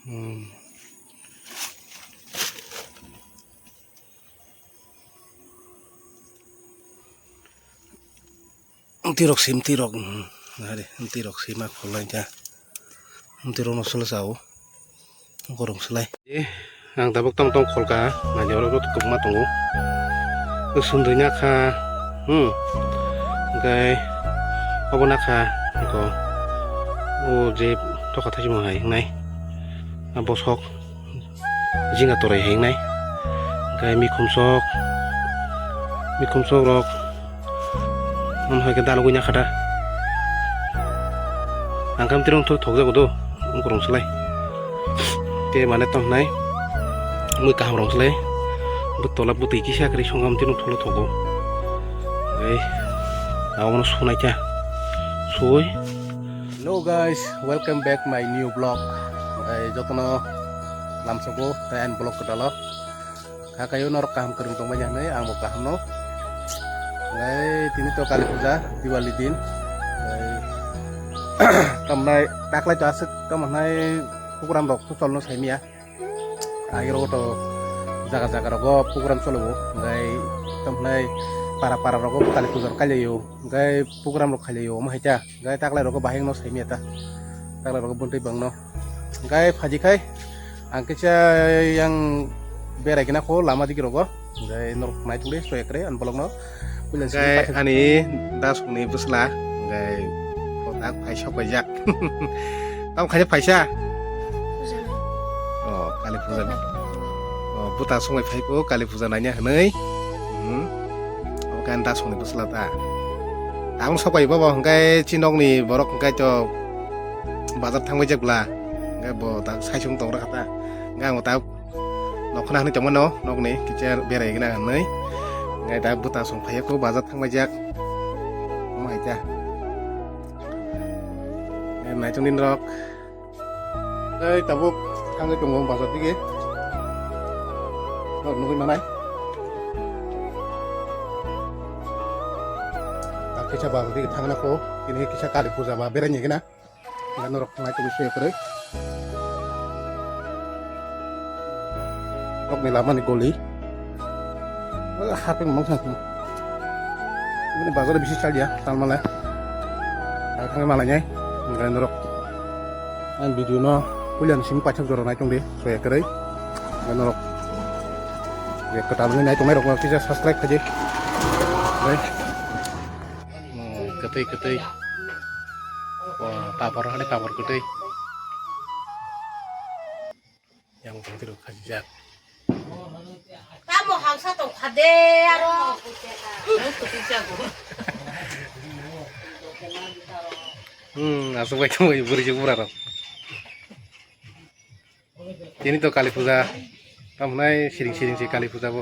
Hmm. Tirok sim tirok. Nade, tirok sim aku lainnya. Tirok nasul sao. Korong selai. Ang tabok tong kolka, manja orang tutup matungu. Kesundunya ka, gay, apa naka, ko, je toka taji mo hai nai, bosok, jinga tore hai nai, gay mikum sok rok, hai ke dalu nya kada, angkam tirong tu thok jago do, korong selai, ke mana tong nai, kaham rong selai. Betul lah putih kisah kiri songam tinu tholo thogo. Awan sunai cha. Suy. Hello guys, welcome back my new vlog. Jotono lamsogo tayan vlog kedalo. Kakayo norok kaham kerung tong banyak nih, ang kaham no. Tini to kali puja Diwali din. Tamnai taklai jasik tamnai ukuran rok tu solno saimia. Akhir to jaga-jaga rogo program solo ngai tamnai para rogo kali pujar kalayo ngai program ro kalayo mahaja ngai taklai rogo baheng no saimiata taklai rogo buntai bangno ngai phaji khai angkecha yang berai gina ko lama digi rogo ngai nor nai tule so ekre an bolong no ngai ani das ni busla ngai kotak paisa pajak tam khaja paisa oh kali pujar buta sungai paipo kali puja nanya hanai kan ta sungai buslata ang sabai baba ngai chinok ni borok ngai to bazar thangbai jakla ngai bo ta saisung tong rakata ngai mo ta nokna ni tomon no nok ni kicher berai gina hanai ngai ta buta sung paipo bazar thangbai jak mai ja ngai chungin rok ngai tabuk thangbai tong bazar dige nungguin mana? Kisah baru di tangan aku ini kisah kali puja bah beranya gina nggak norok naik ke bisa kere rok ni lama nih goli HP ngomong sama ini bazar bisa saja sama malah tangan malahnya nggak norok an video no kuliah sim pacak jorong naik deh saya kere nggak norok ya ketalungin naik tuh merok kita subscribe aja ketei wah papar ada papar ketei yang penting itu kajak kamu harus satu kade aro asup baik kamu beri jemur ini tuh kali puja kamu siring si kali puja bu